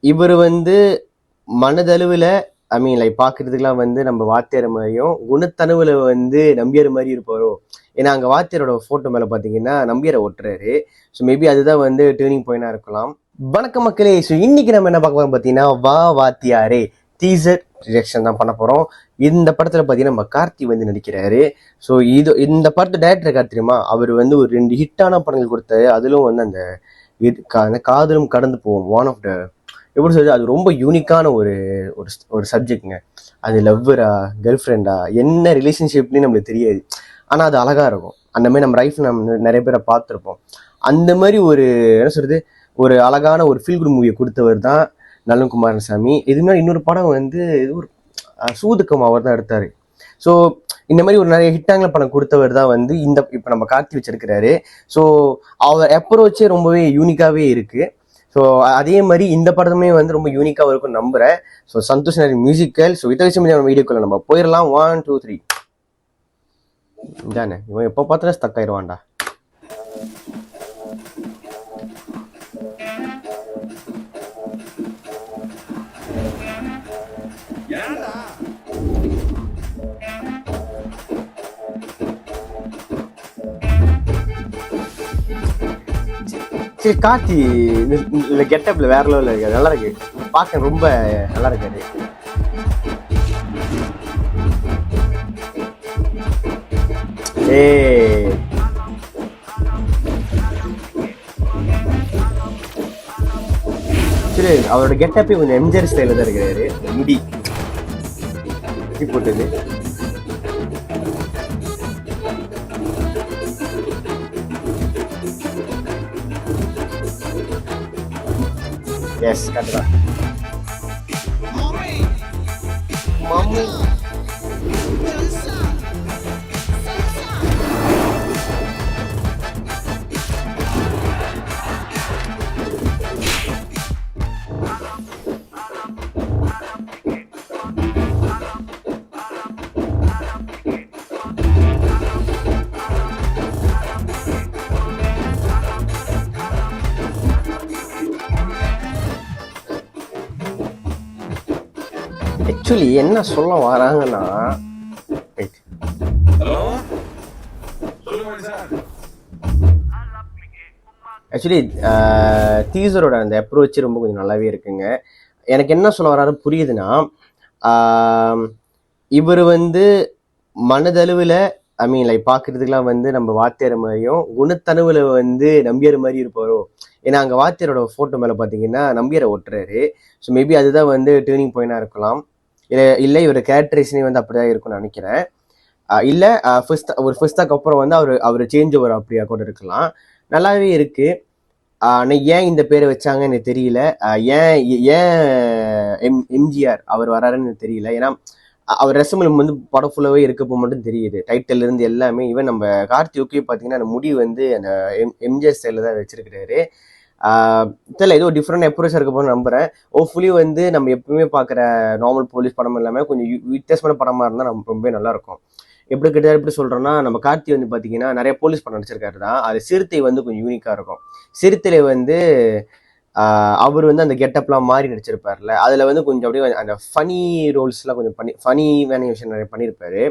இவர் வந்து மனதளவுல ஐ மீன் லைக் பாக்குறதுக்குலாம் வந்து நம்ம வாத்தியார் மாதிரியும் குணத்தனவுல வந்து நம்பியார் மாதிரி இருப்பாரோ. ஏன்னா அங்க வாத்தியாரோட போட்டோ மேல பாத்தீங்கன்னா நம்பியாரை ஒட்டுறாரு. ஸோ மேபி அதுதான் வந்து டேர்னிங் பாயிண்டா இருக்கலாம். வணக்கம் மக்களே. ஸோ இன்னைக்கு நம்ம என்ன பார்க்க போறோம் பாத்தீங்கன்னா வா வாத்தியாரே டீசர் ரியாக்ஷன் தான் பண்ண போறோம். இந்த படத்துல பாத்தீங்கன்னா நம்ம கார்த்தி வந்து நடிக்கிறாரு. ஸோ இந்த படத்தை டைரக்டர் யார் தெரியுமா? அவர் வந்து ஒரு 2 ஹிட்டான படங்கள் கொடுத்தாரு. அதிலும் வந்து அந்த காதலும் கடந்து போவோம் ஒன் ஆஃப் த எப்படி சொல்றது, அது ரொம்ப யூனிக்கான ஒரு ஒரு ஒரு சப்ஜெக்ட்ங்க. அது லவ்வரா கேர்ள் ஃப்ரெண்டா என்ன ரிலேஷன்ஷிப்னு நம்மளுக்கு தெரியாது. ஆனால் அது அழகா இருக்கும். அந்த மாதிரி நம்ம லைஃப்ல நம்ம நிறைய பேரை பார்த்துருப்போம். அந்த மாதிரி ஒரு என்ன சொல்றது, ஒரு அழகான ஒரு ஃபீல் குட் மூவியை கொடுத்தவர் தான் நலன் குமாரசாமி. இது மாதிரி இன்னொரு படம் வந்து இது ஒரு சூதுக்கம் அவர் தான் எடுத்தாரு. ஸோ இந்த மாதிரி ஒரு நிறைய ஹிட்டாங்கள படம் கொடுத்தவர் தான் வந்து இந்த இப்போ நம்ம கார்த்தி வச்சிருக்கிறாரு. ஸோ அவர் அப்ரோச்சே ரொம்பவே யூனிக்காவே இருக்கு. ஸோ அதே மாதிரி இந்த படமே வந்து ரொம்ப யூனிக்காக இருக்கும் நம்புறேன். ஸோ சந்தோஷ் நாரி மியூசிக்கல். ஸோ இதை வச்சு நம்ம வீடியோக்குள்ள நம்ம போயிடலாம். 1 2 3 தானே. இவன் எப்போ பார்த்தாலும் ஸ்டக் ஆயிடுவான்டா. சரி கார்த்தி இந்த கெட்டப்ல வேற லெவலில் இருக்காது. நல்லா இருக்கு, பார்க்க ரொம்ப நல்லா இருக்காரு. சரி அவரோட கெட்டப்பே கொஞ்சம் எம்ஜிஆர் ஸ்டைல தான் இருக்கிறாரு. முடி போட்டது எஸ் கரெக்டா. மம்மி ஆக்சுவலி என்ன சொல்ல வராங்கன்னா, ஆக்சுவலி டீசரோட அந்த அப்ரோச் ரொம்ப கொஞ்சம் நல்லாவே இருக்குங்க. எனக்கு என்ன சொல்ல வராரு புரியுதுன்னா, இவர் வந்து மனதளவுல ஐ மீன் லைக் பாக்குறதுக்குலாம் வந்து நம்ம வாத்தியார் மாதிரியும் குணத்தனவுல வந்து நம்பியார் மாதிரி இருப்பாரோ. ஏன்னா அங்க வாத்தியாரோட போட்டோ மேல பாத்தீங்கன்னா நம்பியாரை ஒட்டுறாரு. ஸோ மேபி அதுதான் வந்து டேர்னிங் பாயிண்டா இருக்கலாம். இல்லை இவர் கேரக்டரைசனே வந்து அப்படிதான் இருக்கும்னு நினைக்கிறேன். இல்லை ஃபர்ஸ்டாக்கு அப்புறம் வந்து அவர் சேஞ்ச் ஓவர் அப்படியா கூட இருக்கலாம். நல்லாவே இருக்கு. ஆனால் ஏன் இந்த பேரை வச்சாங்கன்னு எனக்கு தெரியல. ஏன் ஏன் எம்ஜிஆர் அவர் வராருன்னு எனக்கு தெரியல. ஏன்னா அவர் ரசமலம் வந்து படம் ஃபுல்லாகவே இருக்கப்போ மட்டும் தெரியுது. டைட்டில் இருந்து எல்லாமே. ஈவன் நம்ம கார்த்தியோக்கே பார்த்தீங்கன்னா அந்த முடி வந்து அந்த எம்ஜிஆர் ஸ்டைலில் தான் வச்சிருக்கிறாரு. தெரியல, ஏதோ டிஃப்ரெண்ட் அப்ரோச்சாக இருக்க போது நம்புறேன். ஹோப்ஃபுல்லி வந்து நம்ம எப்பவுமே பார்க்குற நார்மல் போலீஸ் படம் எல்லாமே கொஞ்சம் வித்தியாசமான படமாக இருந்தால் நம்ம ரொம்பவே நல்லா இருக்கும். எப்படி சொல்றோம்னா, நம்ம கார்த்தி வந்து பார்த்தீங்கன்னா நிறைய போலீஸ் படம் நடிச்சிருக்காரு தான். அது சிறுத்தை வந்து கொஞ்சம் யூனிக்காக இருக்கும். சிறுத்தையில வந்து அவர் வந்து அந்த கெட்டப்லாம் மாறி நடிச்சிருப்பார்ல, அதில் வந்து கொஞ்சம் அப்படியே அந்த ஃபனி ரோல்ஸ்லாம் கொஞ்சம் ஃபனியான விஷயம் நிறைய பண்ணியிருப்பாரு.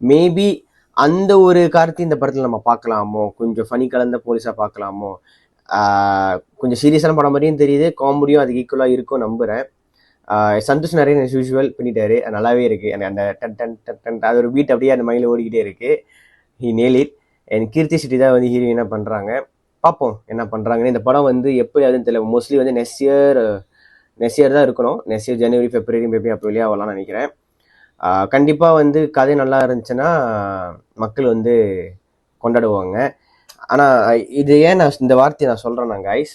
மேபி அந்த ஒரு கார்த்தி இந்த படத்தில் நம்ம பார்க்கலாமோ, கொஞ்சம் ஃபனி கலந்த போலீஸாக பார்க்கலாமோ. கொஞ்சம் சீரியஸான படம் மாதிரியும் தெரியுது, காமெடியும் அதுக்கு ஈக்குவலாக இருக்கும் நம்புகிறேன். சந்தோஷ் நிறைய யூஸ்வல் பண்ணிட்டாரு, நல்லாவே இருக்கு. அந்த டன் டன் டன் டன் அது ஒரு பீட் அப்படியே அந்த மைண்டில் ஓடிக்கிட்டே இருக்கு. He nail it. And Keerthi Shetty தான் வந்து ஹீரோயினாக பண்ணுறாங்க. பார்ப்போம் என்ன பண்ணுறாங்கன்னு. இந்த படம் வந்து எப்படி அதுன்னு தெரியல. மோஸ்ட்லி வந்து நெக்ஸ்ட் இயர் தான் இருக்கணும். நெக்ஸ்ட் இயர் ஜனவரி பிப்ரவரி மேபி அப்போ வெளியே ஆகலாம்னு நினைக்கிறேன். கண்டிப்பாக வந்து கதை நல்லா இருந்துச்சுன்னா மக்கள் வந்து கொண்டாடுவாங்க. ஆனால் இது ஏன் நான் இந்த வார்த்தையை நான் சொல்கிறேன்னா கைஸ்,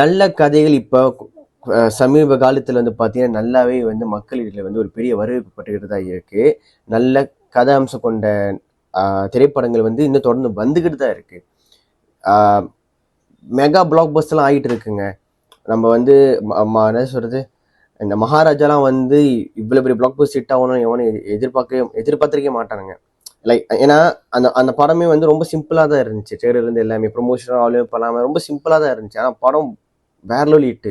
நல்ல கதைகள் இப்போ சமீப காலத்தில் வந்து பார்த்தீங்கன்னா நல்லாவே வந்து மக்கள் இதில் வந்து ஒரு பெரிய வரவேற்பு பட்டுக்கிட்டு தான் இருக்குது. நல்ல கதை அம்சம் கொண்ட திரைப்படங்கள் வந்து இன்னும் தொடர்ந்து வந்துக்கிட்டு தான் இருக்குது. மெகா பிளாக் பஸ்டர்லாம் ஆகிட்டு இருக்குங்க. நம்ம வந்து என்ன சொல்கிறது, இந்த மகாராஜாலாம் வந்து இவ்வளோ பெரிய பிளாக் பஸ்டர் ஹிட் ஆகணும்னு எவனும் எதிர்பார்த்திருக்கே மாட்டானுங்க. லைக் ஏன்னா அந்த படமே வந்து ரொம்ப சிம்பிளாக தான் இருந்துச்சு. ட்ரெய்லர்லேருந்து எல்லாமே ப்ரொமோஷன் ஆலும் பண்ணாமல் ரொம்ப சிம்பிளாக தான் இருந்துச்சு. ஆனால் படம் வேற லெவல் ஹிட்டு.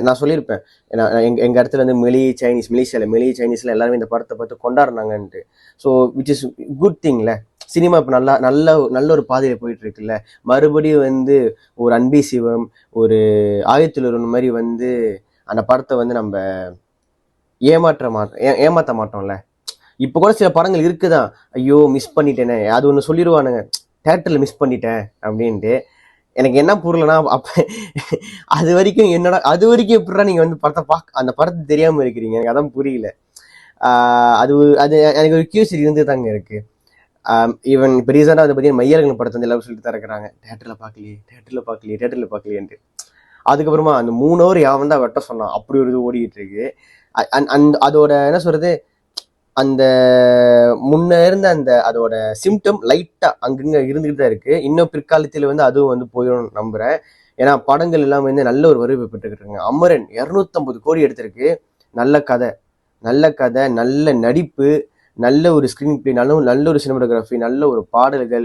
நான் சொல்லியிருப்பேன், ஏன்னா எங்கள் இடத்துல வந்து மெலி சைனீஸில் எல்லாருமே இந்த படத்தை பார்த்து கொண்டாடுனாங்கன்ட்டு. ஸோ விச் இஸ் குட் திங்ல. சினிமா இப்போ நல்லா நல்ல நல்ல ஒரு பாதையில் போயிட்டு இருக்குல்ல. மறுபடியும் வந்து ஒரு அன்பி சிவம், ஒரு ஆயத்தில் ஒரு மாதிரி வந்து அந்த படத்தை வந்து நம்ம ஏமாற்ற மாட்டோம்ல. இப்போ கூட சில படங்கள் இருக்குதான், ஐயோ மிஸ் பண்ணிட்டேனே, அது ஒன்று சொல்லிடுவானுங்க, தேட்டரில் மிஸ் பண்ணிட்டேன் அப்படின்ட்டு. எனக்கு என்ன புரியலன்னா, அப்போ அது வரைக்கும் எப்படின்னா நீங்கள் வந்து அந்த படத்தை தெரியாமல் இருக்கிறீங்க, எனக்கு அதான் புரியல. அது அது எனக்கு ஒரு கியூரியாசிட்டி இருந்து தாங்க இருக்கு. ஈவன் இப்போ ரீசெண்டாக அதை பற்றி மையர்கள் படத்தை வந்து எல்லாரும் சொல்லிட்டு தான் இருக்கிறாங்க, தேட்டரில் பார்க்கலையேன்ட்டு. அதுக்கப்புறமா அந்த 3 hour யாவன் தான் வெட்ட சொன்னான், அப்படி ஒரு இது ஓடிக்கிட்டு இருக்கு. அதோட என்ன சொல்றது, அந்த முன்ன இருந்த அந்த அதோட சிம்டம் லைட்டா அங்கங்க இருந்துகிட்டு தான் இருக்கு. இன்னும் பிற்காலத்தில் வந்து அதுவும் வந்து போயிடும் நம்புறேன். ஏன்னா படங்கள் எல்லாம் வந்து நல்ல ஒரு வரவேற்பு பெற்றுக்கிட்டு அமரன் 250 கோடி எடுத்திருக்கு. நல்ல கதை, நல்ல நடிப்பு, நல்ல ஒரு ஸ்கிரீன் பிளே, நல்ல ஒரு சினிமாட்டோகிராஃபி, நல்ல ஒரு பாடல்கள்,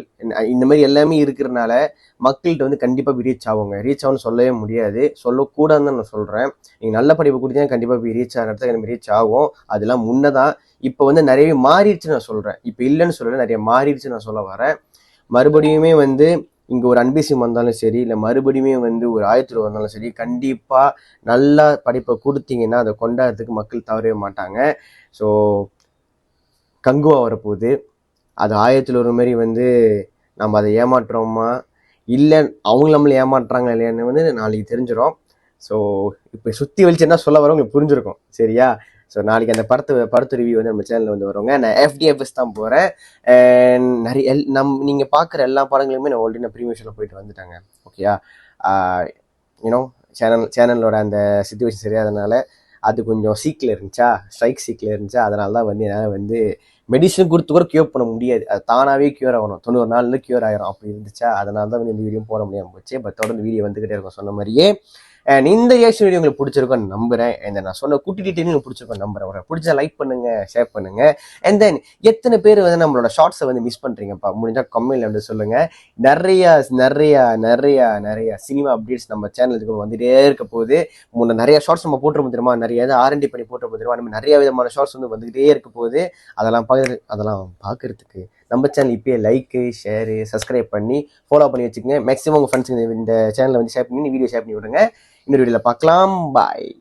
இந்த மாதிரி எல்லாமே இருக்கிறதுனால மக்கள்கிட்ட வந்து கண்டிப்பாக போய் ரீச் ஆகும்னு சொல்லவே முடியாது, சொல்லக்கூடாதுன்னு தான் நான் சொல்கிறேன். நீங்கள் நல்ல படிப்பு கொடுத்தீங்கன்னா கண்டிப்பாக போய் ரீச் ஆகிற இடத்துக்கு நம்ம ரீச் ஆகும். அதெல்லாம் முன்னதான். இப்போ வந்து நிறையவே மாறிடுச்சுன்னு நான் சொல்கிறேன், இப்போ இல்லைன்னு சொல்லலை, நிறைய மாறிடுச்சுன்னு நான் சொல்ல வரேன். மறுபடியுமே வந்து இங்கே ஒரு அன்பிசியம் வந்தாலும் சரி, இல்லை மறுபடியுமே வந்து ஒரு ஆயத்தூர் வந்தாலும் சரி, கண்டிப்பாக நல்லா படிப்பை கொடுத்தீங்கன்னா அதை கொண்டாடுறதுக்கு மக்கள் தவறவே மாட்டாங்க. ஸோ கங்குவா வரப்போகுது, அது ஆயத்தில் ஒரு மாதிரி வந்து நம்ம அதை ஏமாற்றுறோமா இல்லை அவங்க நம்மளை ஏமாற்றுறாங்க இல்லையான்னு வந்து நாளைக்கு தெரிஞ்சிடும். ஸோ இப்போ சுற்றி வலிச்சு என்ன சொல்ல வரோம் உங்களுக்கு புரிஞ்சிருக்கும், சரியா? ஸோ நாளைக்கு அந்த படத்து ரிவ்யூ வந்து நம்ம சேனலில் வந்து வருவாங்க. நான் FDFS தான் போகிறேன். நிறைய நீங்கள் பார்க்குற எல்லா படங்களுமே நான் ஆல்ரெடி ப்ரீமியர் ஷோவில் போயிட்டு வந்துட்டாங்க, ஓகேயா? யூனோ சேனலோட அந்த சிச்சுவேஷன் சரியாதனால அது கொஞ்சம் ஸ்ட்ரைக் சீக்கில் இருந்துச்சா, அதனால தான் வந்து என்னால் வந்து மெடிசன் கொடுத்து கூட க்யூர் பண்ண முடியாது, அது தானாகவே க்யூர் ஆகணும், 90 நாளில் க்யூர் ஆகிரும் அப்படி இருந்துச்சா, அதனால தான் வந்து இந்த வீடியோ போட முடியாமல் போச்சு. பட் தொடர்ந்து வீடியோ வந்துக்கிட்டே இருக்கும் சொன்ன மாதிரியே. அண்ட் இந்த ரியாக்ஷன் வீடியோ உங்களுக்கு பிடிச்சிருக்கும்னு நம்புறேன். இந்த நான் சொன்ன குட்டி டீட்டெயில் உங்களுக்கு பிடிச்சிருக்கும் நம்புறேன். உங்களுக்கு பிடிச்சா லைக் பண்ணுங்க, ஷேர் பண்ணுங்க. அண்ட் தென் எத்தனை பேர் வந்து நம்மளோட ஷார்ட்ஸை வந்து மிஸ் பண்றீங்கப்பா, முடிஞ்சா கமெண்ட்ல வந்து சொல்லுங்க. நிறைய சினிமா அப்டேட்ஸ் நம்ம சேனலுக்கு வந்துட்டே இருக்க போகுது. முன்ன நிறைய ஷார்ட்ஸ் நம்ம போட்டுருப்போம் தெரியுமா, நிறைய R&D பண்ணி போட்டுருப்போம் தெரியுமா, நம்ம நிறைய விதமான ஷார்ட்ஸ் வந்து வந்துகிட்டே இருக்க போகுது. அதெல்லாம் பார்க்கறதுக்கு நம்ம சேனல் இப்பயே லைக்கு, ஷேரு, சப்ஸ்கிரைப் பண்ணி ஃபாலோ பண்ணி வச்சுக்கோங்க. மேக்ஸிமம் உங்கள் ஃப்ரெண்ட்ஸுங்க இந்த சேனலை வந்து ஷேர் பண்ணி வீடியோ ஷேர் பண்ணி விடுங்க. இன்னொரு வீடியோவில் பார்க்கலாம். பாய்.